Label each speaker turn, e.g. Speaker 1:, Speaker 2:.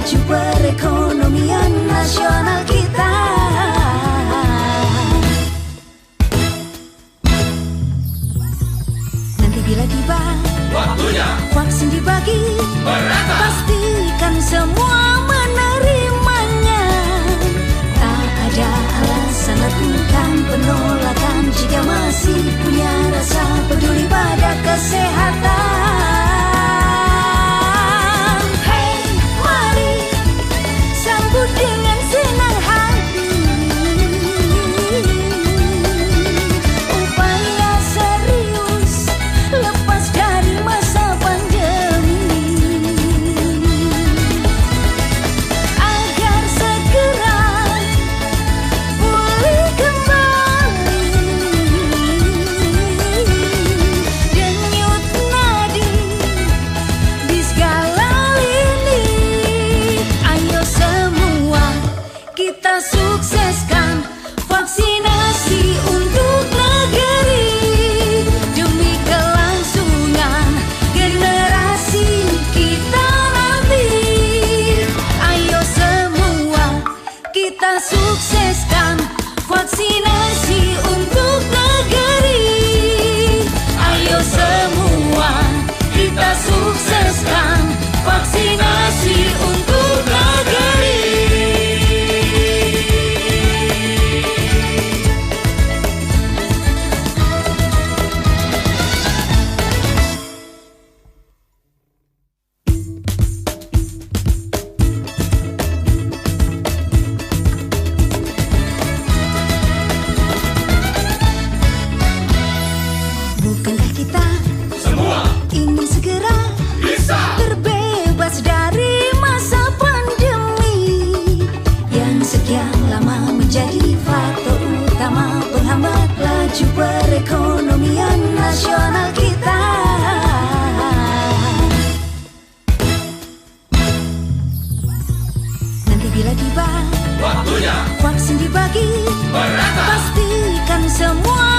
Speaker 1: laju perekonomian nasional kita. Nanti bila tiba
Speaker 2: waktunya
Speaker 1: vaksin dibagi,
Speaker 2: merata,
Speaker 1: pastikan semua menerimanya. Tak ada alasan lakukan penolakan jika masih punya rasa peduli pada kesehatan. Hey, mari sambut dengan senang hati upaya serius lepas dari masa pandemi, agar segera pulih kembali denyut nadi di segala lini. Ayo semua kita sukseskan vaksinasi untuk negeri demi kelangsungan generasi kita nanti. Ayo semua kita sukseskan vaksinasi untuk negeri. Ayo semua kita sukseskan vaksinasi untuk negeri. Bukankah kita
Speaker 2: semua
Speaker 1: ingin segera
Speaker 2: bisa
Speaker 1: terbebas dari masa pandemi yang sekian lama menjadi faktor utama penghambat laju perekonomian nasional kita. Nanti bila tiba
Speaker 2: waktunya
Speaker 1: vaksin dibagi,
Speaker 2: merata,
Speaker 1: pastikan semua